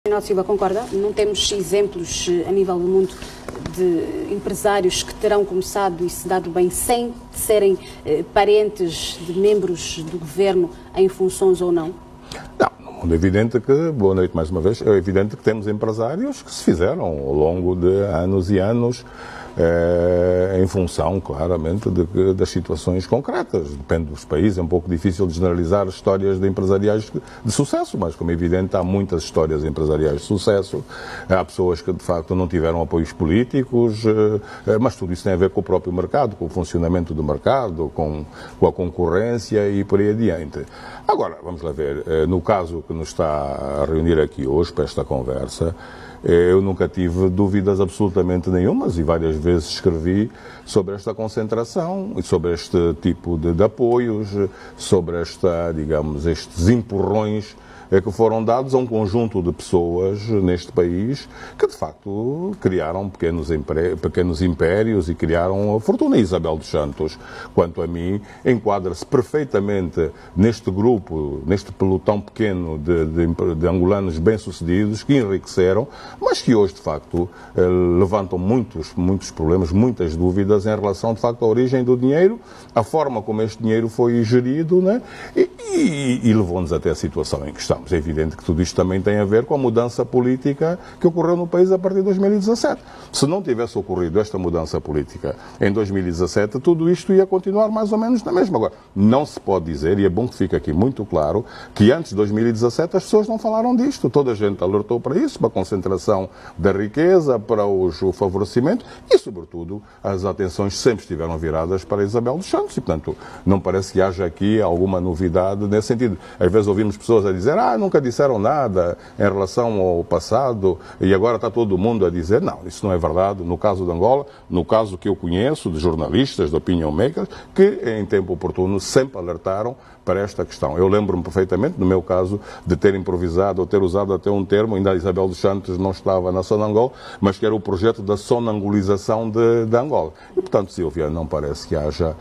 Reginaldo Silva, concorda? Não temos exemplos a nível do mundo de empresários que terão começado e se dado bem sem serem parentes de membros do governo em funções ou não? Não, é evidente que, boa noite mais uma vez, é evidente que temos empresários que se fizeram ao longo de anos e anos em função, claramente, das situações concretas. Depende dos países, é um pouco difícil de generalizar histórias de empresariais de sucesso, mas, como é evidente, há muitas histórias empresariais de sucesso. Há pessoas que, de facto, não tiveram apoios políticos, mas tudo isso tem a ver com o próprio mercado, com o funcionamento do mercado, com a concorrência e por aí adiante. Agora, vamos lá ver, no caso que nos está a reunir aqui hoje para esta conversa, eu nunca tive dúvidas absolutamente nenhumas e várias vezes escrevi sobre esta concentração e sobre este tipo de apoios, sobre estes empurrões que foram dados a um conjunto de pessoas neste país que, de facto, criaram pequenos impérios e criaram a fortuna. Isabel dos Santos, quanto a mim, enquadra-se perfeitamente neste grupo, neste pelotão pequeno de angolanos bem-sucedidos que enriqueceram, mas que hoje, de facto, levantam muitos problemas, muitas dúvidas em relação, de facto, à origem do dinheiro, a forma como este dinheiro foi gerido, né? E levou-nos até a situação em que estamos. É evidente que tudo isto também tem a ver com a mudança política que ocorreu no país a partir de 2017. Se não tivesse ocorrido esta mudança política em 2017, tudo isto ia continuar mais ou menos na mesma. Agora, não se pode dizer, e é bom que fique aqui muito claro, que antes de 2017 as pessoas não falaram disto. Toda a gente alertou para isso, para a concentração da riqueza, para o favorecimento e, sobretudo, as atenções sempre estiveram viradas para Isabel dos Santos e, portanto, não parece que haja aqui alguma novidade nesse sentido. Às vezes ouvimos pessoas a dizer nunca disseram nada em relação ao passado e agora está todo mundo a dizer não, isso não é verdade. No caso de Angola, no caso que eu conheço de jornalistas, de opinion makers, que em tempo oportuno sempre alertaram para esta questão. Eu lembro-me perfeitamente, no meu caso, de ter improvisado ou ter usado até um termo, ainda a Isabel dos Santos não estava na Sonangol, mas que era o projeto da sonangulização de Angola. E, portanto, Silvia, não parece que haja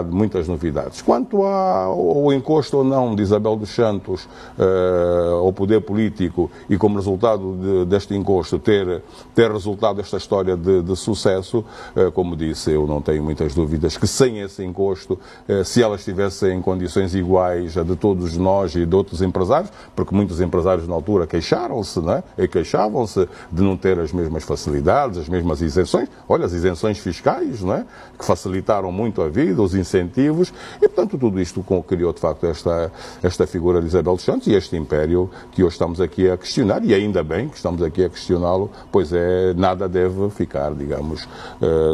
muitas novidades. Quanto ao encosto ou não de Isabel dos Santos ao poder político e como resultado deste encosto ter resultado esta história de sucesso, como disse, eu não tenho muitas dúvidas que sem esse encosto, se ela estivesse em condições iguais a de todos nós e de outros empresários, porque muitos empresários na altura queixaram-se, não é? E queixavam-se de não ter as mesmas facilidades, as mesmas isenções, olha, as isenções fiscais, não é? Que facilitaram muito a vida, os incentivos, e portanto tudo isto criou de facto esta figura de Isabel dos Santos e este império que hoje estamos aqui a questionar, e ainda bem que estamos aqui a questioná-lo, pois nada deve ficar, digamos,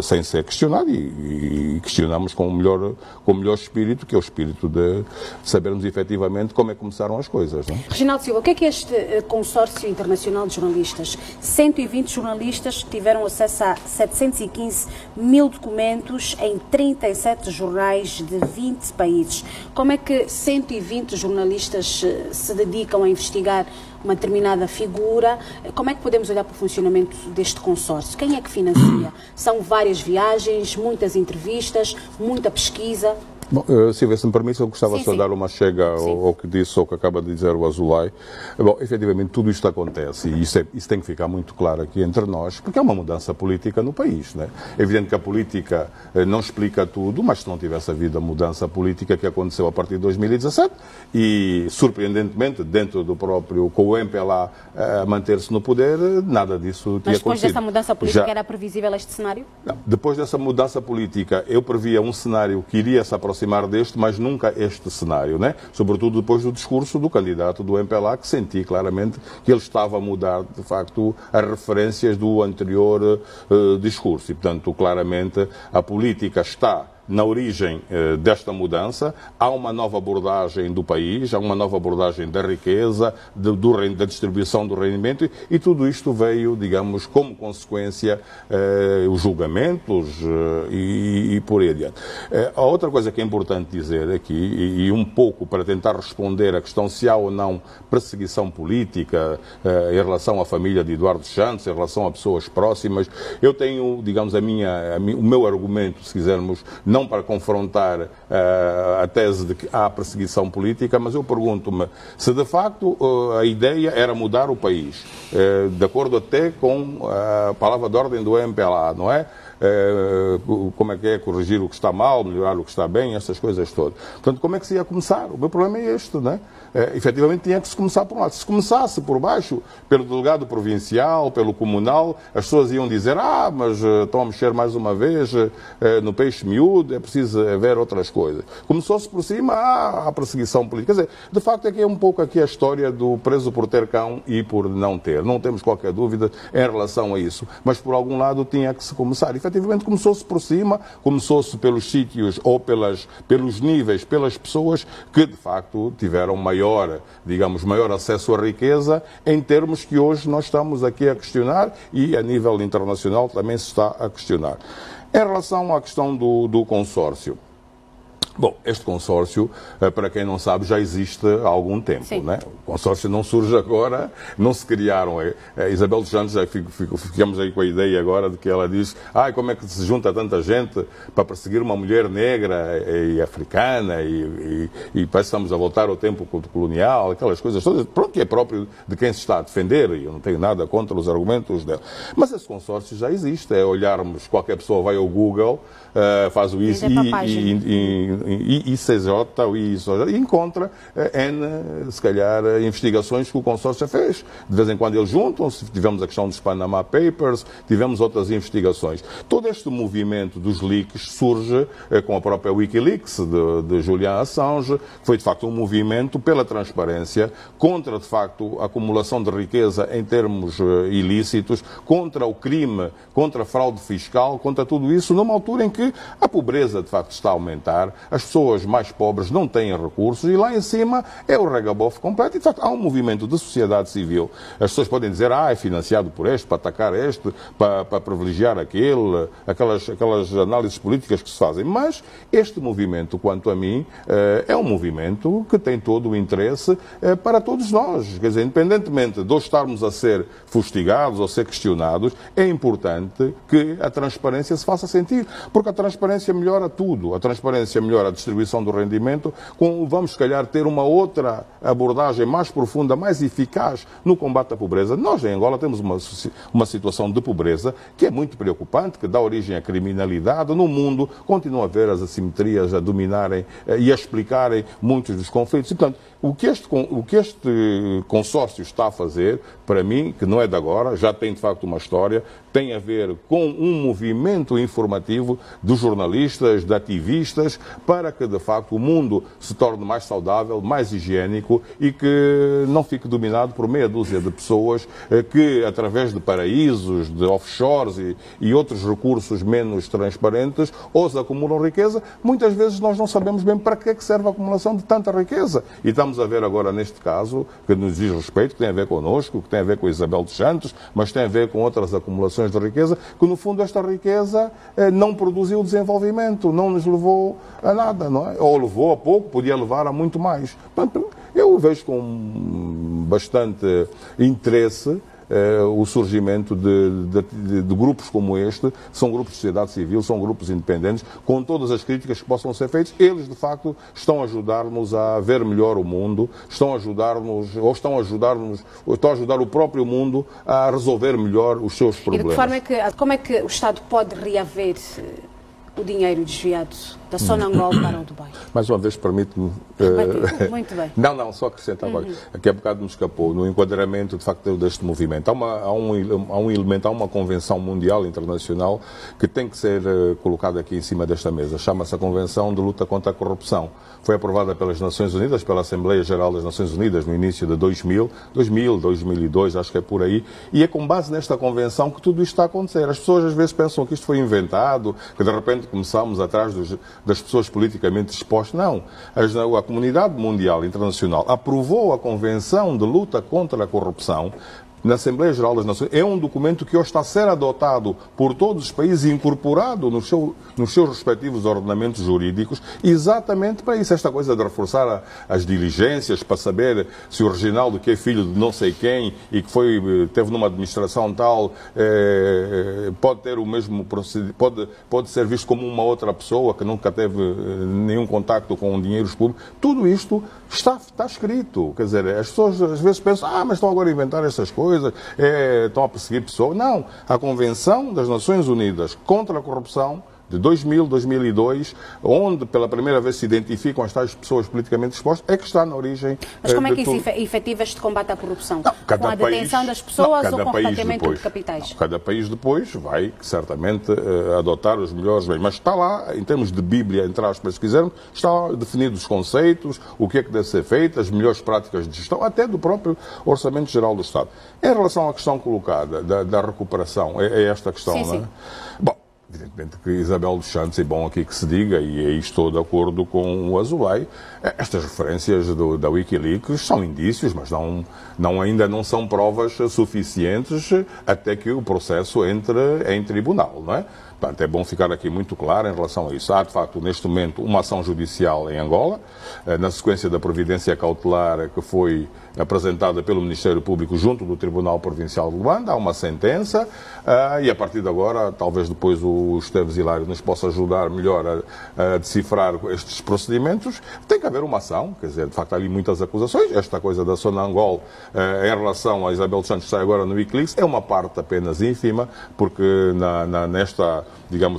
sem ser questionado e questionamos com o melhor espírito, que é o espírito de sabermos efetivamente como é que começaram as coisas. Não é? Reginaldo Silva, o que é este consórcio internacional de jornalistas? 120 jornalistas que tiveram acesso a 715 mil documentos em 37 jornais de 20 países. Como é que 120 jornalistas se dedicam a investigar uma determinada figura? Como é que podemos olhar para o funcionamento deste consórcio? Quem é que financia? São várias viagens, muitas entrevistas, muita pesquisa? Bom, Silvia, se me permite, eu gostava só de dar uma chega ao que disse, ou que acaba de dizer o Azulay. Bom, efetivamente, tudo isto acontece, e isso tem que ficar muito claro aqui entre nós, porque é uma mudança política no país, né? É evidente que a política não explica tudo, mas se não tivesse havido a mudança política que aconteceu a partir de 2017, e, surpreendentemente, dentro do próprio, com o MPLA a manter-se no poder, nada disso tinha acontecido. Mas depois dessa mudança política era previsível este cenário? Não, depois dessa mudança política, eu previa um cenário que iria se aproximar deste, mas nunca este cenário, né? Sobretudo depois do discurso do candidato do MPLA, que senti claramente que ele estava a mudar, de facto, as referências do anterior discurso. E, portanto, claramente, a política está na origem desta mudança. Há uma nova abordagem do país, há uma nova abordagem da riqueza, da distribuição do rendimento, e tudo isto veio, digamos, como consequência os julgamentos e por aí adiante. A outra coisa que é importante dizer aqui, e um pouco para tentar responder à questão se há ou não perseguição política em relação à família de Eduardo Santos, em relação a pessoas próximas, eu tenho, digamos, o meu argumento, se quisermos, não para confrontar a tese de que há perseguição política, mas eu pergunto-me se de facto a ideia era mudar o país, de acordo até com a palavra de ordem do MPLA, não é? Como é que é corrigir o que está mal, melhorar o que está bem, essas coisas todas. Portanto, como é que se ia começar? O meu problema é este, não é? Efetivamente tinha que se começar por um lado. Se começasse por baixo, pelo delegado provincial, pelo comunal, as pessoas iam dizer, mas estão a mexer mais uma vez no peixe miúdo, é preciso ver outras coisas. Começou-se por cima, há perseguição política. Quer dizer, de facto é que é um pouco aqui a história do preso por ter cão e por não ter. Não temos qualquer dúvida em relação a isso. Mas por algum lado tinha que se começar. Efetivamente começou-se por cima, começou-se pelos sítios ou pelos níveis, pelas pessoas que de facto tiveram maior acesso à riqueza, em termos que hoje nós estamos aqui a questionar e a nível internacional também se está a questionar. Em relação à questão do consórcio, bom, este consórcio, para quem não sabe, já existe há algum tempo, né? O consórcio não surge agora, não se criaram. A Isabel dos Santos, ficamos aí com a ideia agora de que ela diz, como é que se junta tanta gente para perseguir uma mulher negra e africana e parece que estamos a voltar ao tempo colonial, aquelas coisas todas, pronto, que é próprio de quem se está a defender, e eu não tenho nada contra os argumentos dela. Mas esse consórcio já existe, é olharmos, qualquer pessoa vai ao Google, faz o ICJ e encontra se calhar, investigações que o consórcio fez. De vez em quando eles juntam-se, tivemos a questão dos Panama Papers, tivemos outras investigações. Todo este movimento dos leaks surge com a própria Wikileaks de Julian Assange, que foi de facto um movimento pela transparência, contra de facto a acumulação de riqueza em termos ilícitos, contra o crime, contra a fraude fiscal, contra tudo isso, numa altura em que a pobreza de facto está a aumentar, as pessoas mais pobres não têm recursos e lá em cima é o regabof completo. E, de facto, há um movimento de sociedade civil. As pessoas podem dizer, é financiado por este, para atacar este, para privilegiar aquele, aquelas análises políticas que se fazem. Mas este movimento, quanto a mim, é um movimento que tem todo o interesse para todos nós. Quer dizer, independentemente de estarmos a ser fustigados ou ser questionados, é importante que a transparência se faça sentir. Porque a transparência melhora tudo. A transparência melhora a distribuição do rendimento, vamos, se calhar, ter uma outra abordagem mais profunda, mais eficaz no combate à pobreza. Nós, em Angola, temos uma situação de pobreza que é muito preocupante, que dá origem à criminalidade. No mundo, continua a haver as assimetrias a dominarem e a explicarem muitos dos conflitos. E, portanto, o que este consórcio está a fazer, para mim, que não é de agora, já tem de facto uma história, tem a ver com um movimento informativo dos jornalistas, de ativistas, para que de facto o mundo se torne mais saudável, mais higiênico e que não fique dominado por meia dúzia de pessoas que, através de paraísos, de offshores e outros recursos menos transparentes, os acumulam riqueza. Muitas vezes nós não sabemos bem para que é que serve a acumulação de tanta riqueza. E estamos a ver agora neste caso, que nos diz respeito, que tem a ver connosco, que tem a ver com Isabel dos Santos, mas tem a ver com outras acumulações de riqueza, que no fundo esta riqueza não produziu desenvolvimento, não nos levou a nada, não é? Ou levou a pouco, podia levar a muito mais. Portanto, eu vejo com bastante interesse o surgimento de grupos como este. São grupos de sociedade civil, são grupos independentes, com todas as críticas que possam ser feitas. Eles, de facto, estão a ajudar-nos a ver melhor o mundo, estão a ajudar o próprio mundo a resolver melhor os seus problemas. E de que forma como é que o Estado pode reaver o dinheiro desviado da Sonangol para o Dubai? Mais uma vez, permite-me... Muito bem. Não, só acrescentar agora. Aqui a bocado me escapou, no enquadramento, de facto, deste movimento. Há um elemento, há uma convenção mundial, internacional, que tem que ser colocada aqui em cima desta mesa. Chama-se a Convenção de Luta contra a Corrupção. Foi aprovada pelas Nações Unidas, pela Assembleia Geral das Nações Unidas, no início de 2002, acho que é por aí, e é com base nesta convenção que tudo isto está a acontecer. As pessoas às vezes pensam que isto foi inventado, que de repente começámos atrás das pessoas politicamente dispostas. Não. A comunidade mundial internacional aprovou a Convenção de Luta contra a Corrupção na Assembleia Geral das Nações, é um documento que hoje está a ser adotado por todos os países e incorporado nos seus respectivos ordenamentos jurídicos, exatamente para isso, esta coisa de reforçar as diligências, para saber se o Reginaldo, que é filho de não sei quem e que teve numa administração tal, pode ter o mesmo procedimento, pode ser visto como uma outra pessoa que nunca teve nenhum contacto com dinheiros públicos. Tudo isto está escrito. Quer dizer, as pessoas às vezes pensam, mas estão agora a inventar essas coisas, estão a perseguir pessoas. Não. A Convenção das Nações Unidas contra a Corrupção de 2002, onde pela primeira vez se identificam as tais pessoas politicamente expostas, é que está na origem. Mas como é que isso efetiva este combate à corrupção? Com a detenção das pessoas ou com o repartimento de capitais? Cada país depois vai certamente adotar os melhores bens. Mas está lá, em termos de Bíblia, entre aspas, se quisermos, está lá definidos os conceitos, o que é que deve ser feito, as melhores práticas de gestão, até do próprio Orçamento Geral do Estado. Em relação à questão colocada da recuperação, é esta a questão, sim, não é? Bom, evidentemente que Isabel dos Santos, é bom aqui que se diga, e aí estou de acordo com o Azulay, estas referências da Wikileaks são indícios, mas ainda não são provas suficientes até que o processo entre em tribunal, não é? Portanto, é bom ficar aqui muito claro em relação a isso. Há, de facto, neste momento, uma ação judicial em Angola, na sequência da providência cautelar que foi apresentada pelo Ministério Público junto do Tribunal Provincial de Luanda. Há uma sentença e, a partir de agora, talvez depois o Esteves Hilário nos possa ajudar melhor a decifrar estes procedimentos. Tem que haver uma ação, quer dizer, de facto, há ali muitas acusações. Esta coisa da Sonangol em relação a Isabel dos Santos, que sai agora no Wikileaks, é uma parte apenas ínfima, porque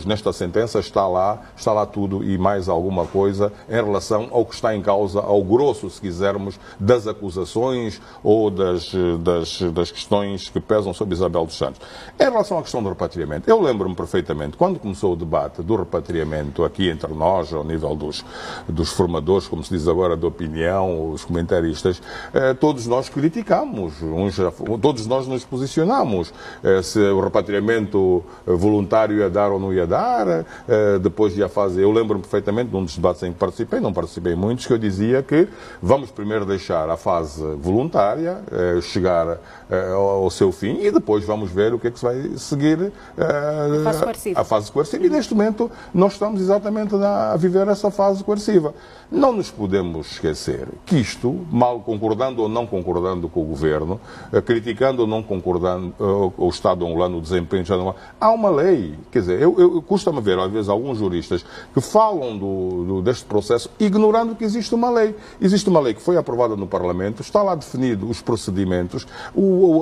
nesta sentença está lá tudo e mais alguma coisa em relação ao que está em causa, ao grosso, se quisermos, das acusações ou das questões que pesam sobre Isabel dos Santos. Em relação à questão do repatriamento, eu lembro-me perfeitamente, quando começou o debate do repatriamento aqui entre nós, ao nível dos formadores, como se diz agora, de opinião, os comentaristas, todos nós criticámos, todos nós nos posicionámos, se o repatriamento voluntário ia dar ou não ia dar, depois ia fazer. Eu lembro-me perfeitamente de um dos debates em que participei, não participei em muitos, que eu dizia que vamos primeiro deixar a fase voluntária chegar ao seu fim e depois vamos ver o que é que se vai seguir a fase coerciva. E neste momento nós estamos exatamente a viver essa fase coerciva. Não nos podemos esquecer que isto, mal concordando ou não concordando com o governo, criticando ou não concordando o Estado angolano, o desempenho do Estado angolano, há uma lei. Quer dizer, custa-me ver, às vezes, alguns juristas que falam deste processo ignorando que existe uma lei. Existe uma lei que foi aprovada no Parlamento, está lá definido os procedimentos,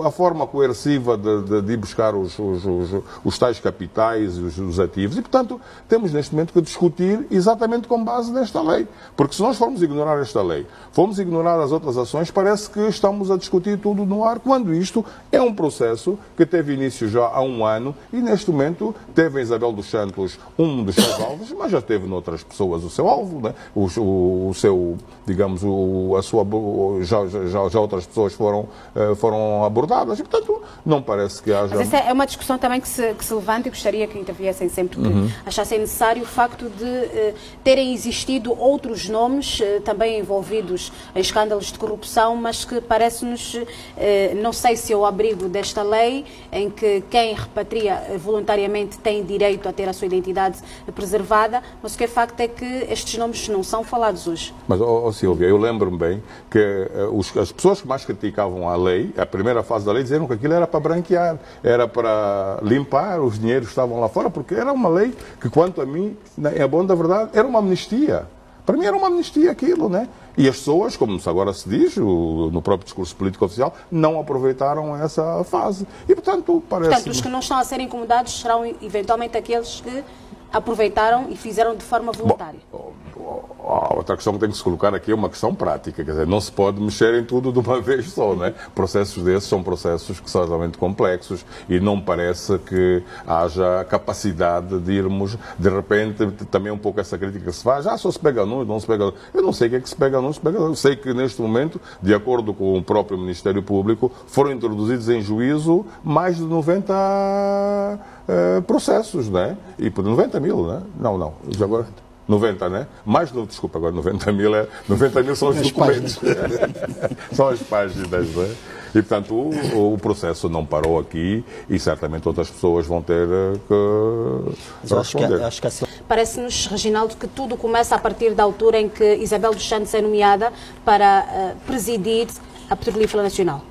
a forma coerciva de ir buscar os tais capitais, os ativos, e, portanto, temos neste momento que discutir exatamente com base nesta lei. Porque se nós formos ignorar esta lei, formos ignorar as outras ações, parece que estamos a discutir tudo no ar, quando isto é um processo que teve início já há um ano e, neste momento, teve em Isabel dos Santos um dos seus alvos, mas já teve noutras pessoas o seu alvo, né? O seu, digamos, já outras pessoas foram abordadas e, portanto, não parece que haja... Mas essa é uma discussão também que se levanta e gostaria que interviessem sempre que achassem necessário o facto de terem existido outros nomes também envolvidos em escândalos de corrupção, mas que parece-nos, não sei se é o abrigo desta lei, em que quem repatria voluntariamente tem direito a ter a sua identidade preservada, mas o que é facto é que estes nomes não são falados hoje. Mas, Silvia, eu lembro-me bem que as pessoas que mais criticavam a lei, a primeira fase da lei, diziam que aquilo era para branquear, era para limpar os dinheiros que estavam lá fora, porque era uma lei que, quanto a mim, é bom da verdade, era uma amnistia. Para mim era uma amnistia aquilo, né? E as pessoas, como agora se diz, no próprio discurso político oficial, não aproveitaram essa fase. E, portanto, parece... Portanto, os que não estão a ser incomodados serão, eventualmente, aqueles que aproveitaram e fizeram de forma voluntária. Outra questão que tem que se colocar aqui é uma questão prática, quer dizer, não se pode mexer em tudo de uma vez só, né? Processos desses são processos que são realmente complexos e não parece que haja capacidade de irmos, de repente, também um pouco essa crítica que se faz, só se pega num, não se pega num. Eu não sei o que é que se pega num, se pega num. Eu sei que neste momento, de acordo com o próprio Ministério Público, foram introduzidos em juízo mais de 90 processos, né? E por 90 mil, né? Não, já agora... 90, né? Desculpa, agora 90 mil são os documentos. São as páginas, né? E, portanto, o processo não parou aqui e certamente outras pessoas vão ter que responder. Parece-nos, Reginaldo, que tudo começa a partir da altura em que Isabel dos Santos é nomeada para presidir a Petrolífera Nacional.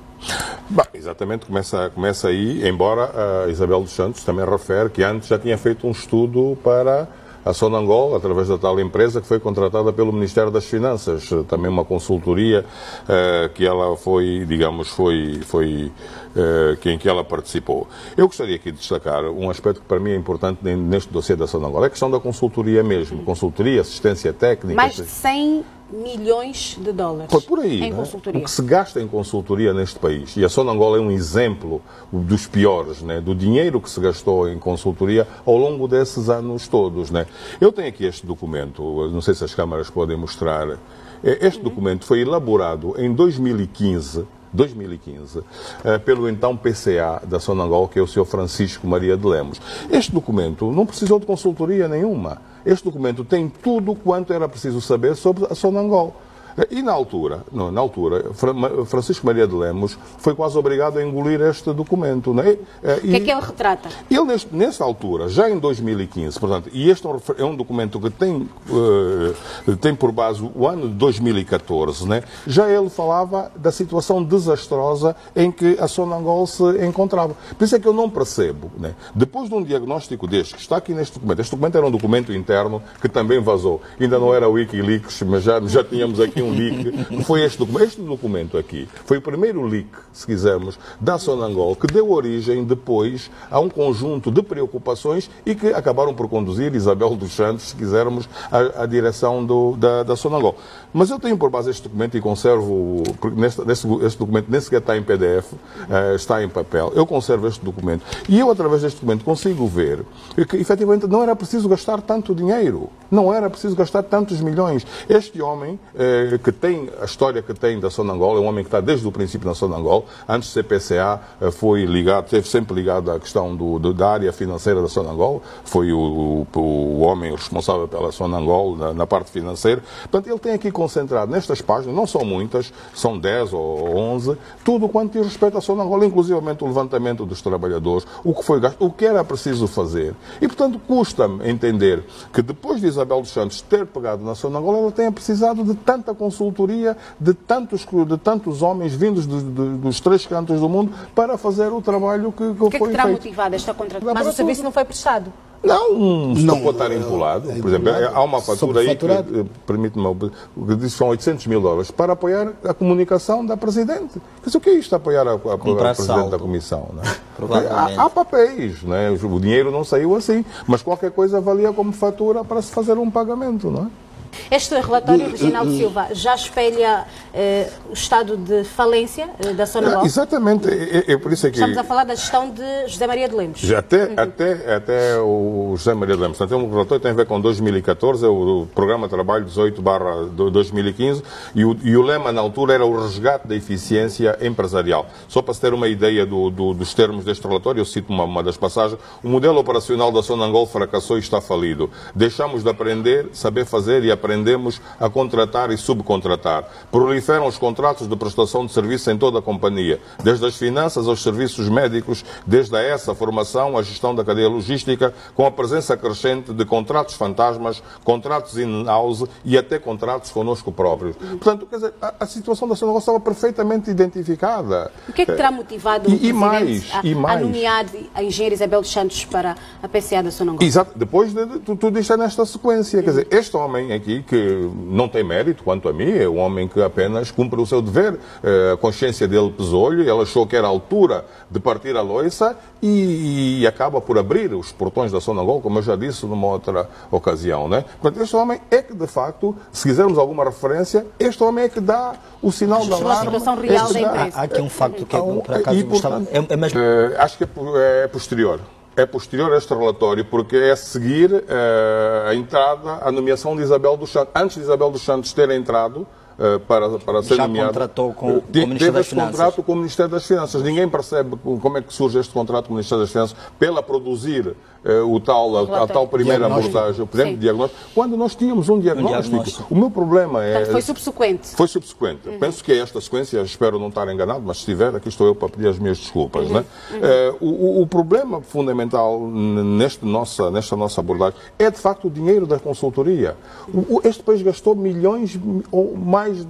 Bom, exatamente, começa aí, embora a Isabel dos Santos também refere que antes já tinha feito um estudo para a Sonangol, através da tal empresa que foi contratada pelo Ministério das Finanças, também uma consultoria que ela foi, digamos, em que ela participou. Eu gostaria aqui de destacar um aspecto que para mim é importante neste dossiê da Sonangol, é a questão da consultoria mesmo, consultoria, assistência técnica. Mais de 100 milhões de dólares. Foi por aí, em consultoria. O que se gasta em consultoria neste país, e a Sonangol é um exemplo dos piores, né, do dinheiro que se gastou em consultoria ao longo desses anos todos. Né. Eu tenho aqui este documento, não sei se as câmaras podem mostrar. Este documento foi elaborado em 2015, pelo então PCA da Sonangol, que é o Sr. Francisco Maria de Lemos. Este documento não precisou de consultoria nenhuma. Este documento tem tudo quanto era preciso saber sobre a Sonangol. E na altura, Francisco Maria de Lemos foi quase obrigado a engolir este documento. Não é? O que é que ele retrata? Ele, nessa altura, já em 2015, portanto, e este é um documento que tem por base o ano de 2014, né? Já ele falava da situação desastrosa em que a Sonangol se encontrava. Por isso é que eu não percebo, né? Depois de um diagnóstico deste, que está aqui neste documento, este documento era um documento interno que também vazou. Ainda não era o Wikileaks, mas já tínhamos aqui um leak, que foi este documento. Este documento aqui foi o primeiro leak, se quisermos, da Sonangol, que deu origem depois a um conjunto de preocupações e que acabaram por conduzir Isabel dos Santos, se quisermos, à direção da Sonangol. Mas eu tenho por base este documento e conservo, porque este documento nem sequer está em PDF, está em papel. Eu conservo este documento e eu, através deste documento, consigo ver que, efetivamente, não era preciso gastar tanto dinheiro, não era preciso gastar tantos milhões. Este homem, que tem a história que tem da Sonangol, é um homem que está desde o princípio na Sonangol, antes de ser PCA, foi ligado, esteve sempre ligado à questão da área financeira da Sonangol, foi o homem responsável pela Sonangol na parte financeira. Portanto, ele tem aqui concentrado nestas páginas, não são muitas, são 10 ou 11, tudo quanto diz respeito à Sonangol, inclusivamente o levantamento dos trabalhadores, o que foi gasto, o que era preciso fazer. E, portanto, custa-me entender que depois de Isabel dos Santos ter pegado na Sonangol, ela tenha precisado de tanta consultoria, de tantos homens vindos dos três cantos do mundo para fazer o trabalho que foi feito. O que é que terá motivado esta contratação? Mas o serviço não foi prestado? Não pode estar empolado. Por exemplo, há uma fatura aí que permite-me, que diz que são 800 mil dólares para apoiar a comunicação da Presidente. Mas o que é isto, apoiar a Presidente da Comissão? Não é? Há papéis, não é? O dinheiro não saiu assim, mas qualquer coisa valia como fatura para se fazer um pagamento, não é? Este relatório, Reginaldo Silva, já espelha o estado de falência da Sonangol? Exatamente. Por isso é que estamos a falar da gestão de José Maria de Lemos. Até o José Maria de Lemos. Portanto, um relatório que tem a ver com 2014, o Programa de Trabalho 18/2015, e o lema na altura era o resgate da eficiência empresarial. Só para se ter uma ideia dos termos deste relatório, eu cito uma das passagens: o modelo operacional da Sonangol fracassou e está falido. Deixamos de aprender, saber fazer e aprendemos a contratar e subcontratar. Proliferam os contratos de prestação de serviço em toda a companhia, desde as finanças aos serviços médicos, desde a formação, a gestão da cadeia logística, com a presença crescente de contratos fantasmas, contratos in-house e até contratos connosco próprios. Portanto, quer dizer, a situação da Sonangol estava perfeitamente identificada. O que é que terá motivado o Presidente a nomear a engenheira Isabel dos Santos para a PCA da Sonangol? Exato. Depois de tudo isto é nesta sequência. Quer dizer, este homem aqui, que não tem mérito, quanto a mim, é um homem que apenas cumpre o seu dever. A consciência dele pesou-lhe, ele achou que era a altura de partir a loiça e acaba por abrir os portões da Sonangol, como eu já disse numa outra ocasião. Né? Portanto, este homem é que, de facto, se quisermos alguma referência, este homem é que dá o sinal da alarme. A situação real da empresa. Há aqui um facto que, por acaso, gostava... Acho que é posterior. É posterior a este relatório, porque é seguir a entrada, a nomeação de Isabel dos Santos. Antes de Isabel dos Santos ter entrado, para ser nomeado. Já contratou com o Ministério das Finanças. Contrato com o Ministério das Finanças. Ninguém percebe como é que surge este contrato com o Ministério das Finanças para produzir a tal primeira abordagem, por exemplo, diagnóstico, quando nós tínhamos um diagnóstico. O meu problema é... Portanto, foi subsequente. Foi subsequente. Penso que é esta sequência, espero não estar enganado, mas se estiver, aqui estou eu para pedir as minhas desculpas. Né? O problema fundamental nesta nossa abordagem é, de facto, o dinheiro da consultoria. Este país gastou milhões ou mais,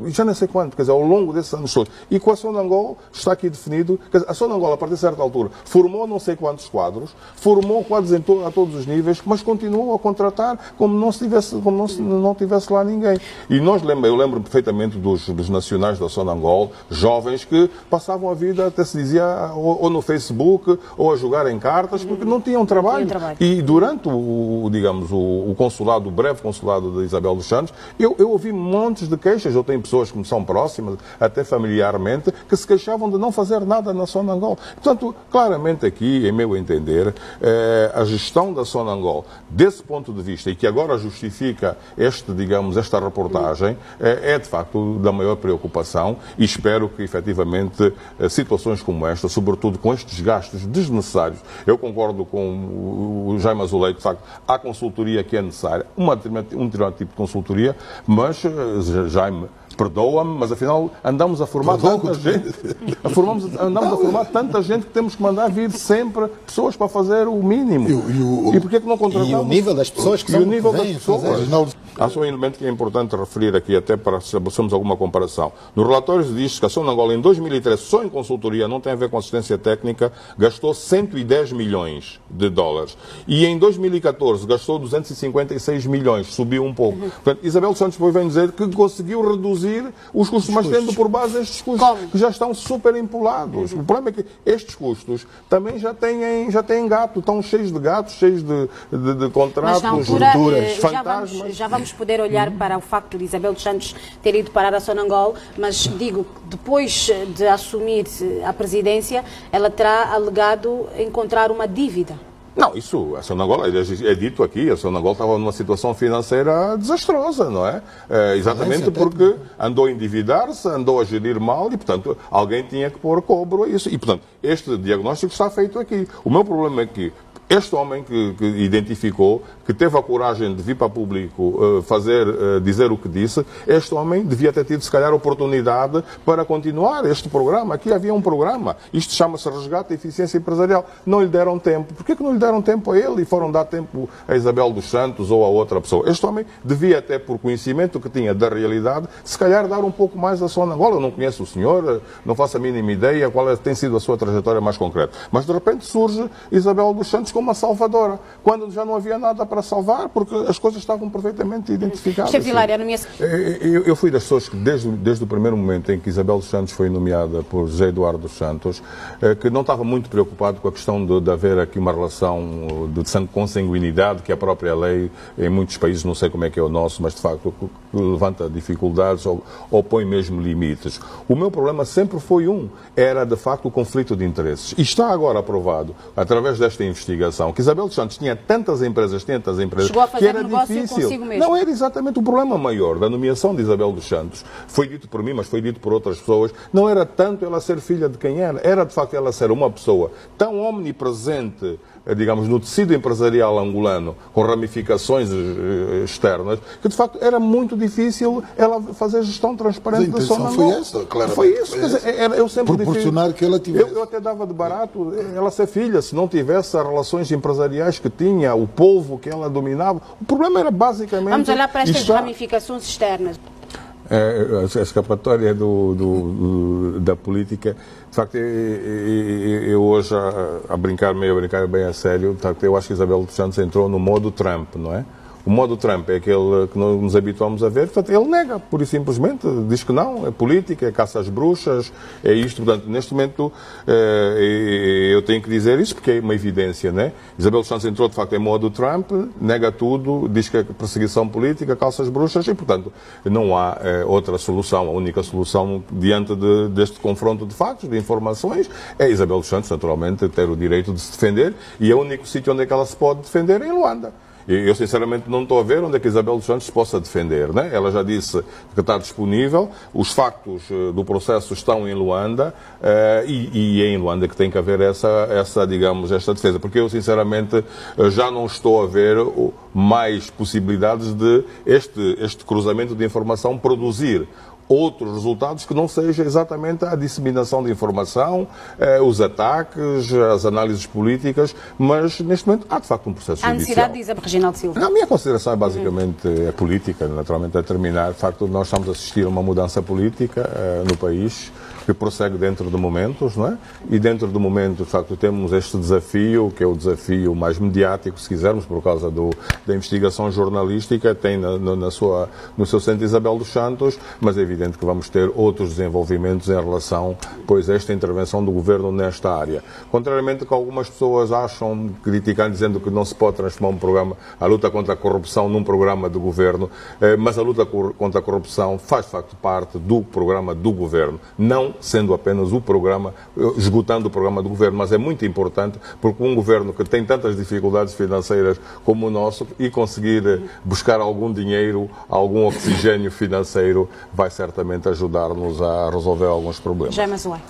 já não sei quanto, quer dizer, ao longo desses anos todos. E com a Sonangol está aqui definido, quer dizer, a Sonangol, a partir de certa altura, formou não sei quantos quadros, formou quadros a todos os níveis, mas continuou a contratar como não tivesse lá ninguém. E eu lembro perfeitamente dos nacionais da Sonangol, jovens que passavam a vida, até se dizia, ou no Facebook, ou a jogar em cartas, porque não tinham trabalho. E durante o consulado, o breve consulado de Isabel dos Santos, eu ouvi montes de queixas. Eu tenho pessoas que me são próximas, até familiarmente, que se queixavam de não fazer nada na Sonangol. Portanto, claramente aqui, em meu entender, a gestão da Sonangol, desse ponto de vista, e que agora justifica esta reportagem, é de facto da maior preocupação, e espero que efetivamente situações como esta, sobretudo com estes gastos desnecessários, eu concordo com o Jaime Azuleiro, de facto, há consultoria que é necessária, um determinado tipo de consultoria, mas, Jaime, perdoa-me, mas afinal andamos a formar tanta gente. Andamos a formar tanta gente que temos que mandar vir sempre pessoas para fazer o mínimo. E porquê que não contratamos? E o nível das pessoas que são. E o nível das pessoas. Há só um elemento que é importante referir aqui, até para estabelecermos alguma comparação. No relatório diz que a Sonangol, em 2013, só em consultoria, não tem a ver com assistência técnica, gastou 110 milhões de dólares. E em 2014 gastou 256 milhões, subiu um pouco. Portanto, Isabel dos Santos vem dizer que conseguiu reduzir os custos, mas tendo por base estes custos que já estão super empolados. O problema é que estes custos também já têm gato, estão cheios de gatos, cheios de contratos, de fantasmas. Já vamos poder olhar para o facto de Isabel dos Santos ter ido parar a Sonangol, mas digo, depois de assumir a presidência, ela terá alegado encontrar uma dívida. Não, a Sonangol, é dito aqui, a Sonangol estava numa situação financeira desastrosa, não é? Exatamente porque andou a endividar-se, andou a gerir mal e, portanto, alguém tinha que pôr cobro a isso. E, portanto, este diagnóstico está feito aqui. O meu problema é que este homem que identificou, que teve a coragem de vir para público dizer o que disse, este homem devia ter tido, se calhar, oportunidade para continuar este programa. Aqui havia um programa. Isto chama-se Resgate da Eficiência Empresarial. Não lhe deram tempo. Porquê que não lhe deram tempo a ele e foram dar tempo a Isabel dos Santos ou a outra pessoa? Este homem devia, até por conhecimento que tinha da realidade, se calhar dar um pouco mais a Sonangol. Eu não conheço o senhor, não faço a mínima ideia qual tem sido a sua trajetória mais concreta. Mas, de repente, surge Isabel dos Santos como uma salvadora, quando já não havia nada para salvar, porque as coisas estavam perfeitamente identificadas. Eu fui das pessoas que, desde o primeiro momento em que Isabel dos Santos foi nomeada por José Eduardo dos Santos, que não estava muito preocupado com a questão de haver aqui uma relação de consanguinidade, que a própria lei, em muitos países, não sei como é que é o nosso, mas de facto levanta dificuldades ou põe mesmo limites. O meu problema sempre foi era de facto o conflito de interesses. E está agora aprovado, através desta investigação, que Isabel dos Santos tinha tantas empresas, chegou a fazer que era negócio difícil. Consigo mesmo. Não era exatamente o problema maior da nomeação de Isabel dos Santos. Foi dito por mim, mas foi dito por outras pessoas. Não era tanto ela ser filha de quem era de facto ela ser uma pessoa tão omnipresente, digamos, no tecido empresarial angolano, com ramificações externas, que de facto era muito difícil ela fazer gestão transparente da Sonangol. Foi essa, claramente. Foi isso. Quer dizer, eu sempre proporcionar que ela tivesse. Eu até dava de barato ela ser filha, se não tivesse as relações empresariais que tinha, o povo que ela dominava. O problema era basicamente... Vamos olhar para estas ramificações externas. A escapatória da política, de facto, eu hoje, a brincar bem a sério, de facto, eu acho que Isabel dos Santos entrou no modo Trump, não é? O modo Trump é aquele que nós nos habituamos a ver, portanto, ele nega, pura e simplesmente, diz que não, é política, é caça às bruxas, é isto, portanto, neste momento eu tenho que dizer isso porque é uma evidência, né? Isabel dos Santos entrou, de facto, em modo Trump, nega tudo, diz que é perseguição política, caça às bruxas e, portanto, não há outra solução, a única solução diante deste confronto de factos, de informações, é Isabel dos Santos, naturalmente, ter o direito de se defender e é o único sítio onde é que ela se pode defender é em Luanda. Eu sinceramente não estou a ver onde é que Isabel dos Santos se possa defender, né? Ela já disse que está disponível, os factos do processo estão em Luanda, e é em Luanda que tem que haver essa defesa, porque eu sinceramente já não estou a ver mais possibilidades de este cruzamento de informação produzir outros resultados que não seja exatamente a disseminação de informação, os ataques, as análises políticas, mas neste momento há de facto um processo judicial. A necessidade, diz a Reginaldo Silva. A minha consideração é basicamente política, naturalmente a terminar. De facto, nós estamos a assistir a uma mudança política no país que prossegue dentro de momentos, não é? E dentro de momentos, de facto, temos este desafio, que é o desafio mais mediático, se quisermos, por causa da investigação jornalística, tem no seu centro Isabel dos Santos, mas é evidente que vamos ter outros desenvolvimentos em relação, pois, a esta intervenção do Governo nesta área. Contrariamente ao que algumas pessoas acham, criticando, dizendo que não se pode transformar a luta contra a corrupção num programa do Governo, mas a luta contra a corrupção faz, de facto, parte do programa do Governo, não sendo apenas o programa, esgotando o programa do Governo, mas é muito importante porque um Governo que tem tantas dificuldades financeiras como o nosso e conseguir buscar algum dinheiro, algum oxigênio financeiro, vai certamente ajudar-nos a resolver alguns problemas. Jaime Azuai.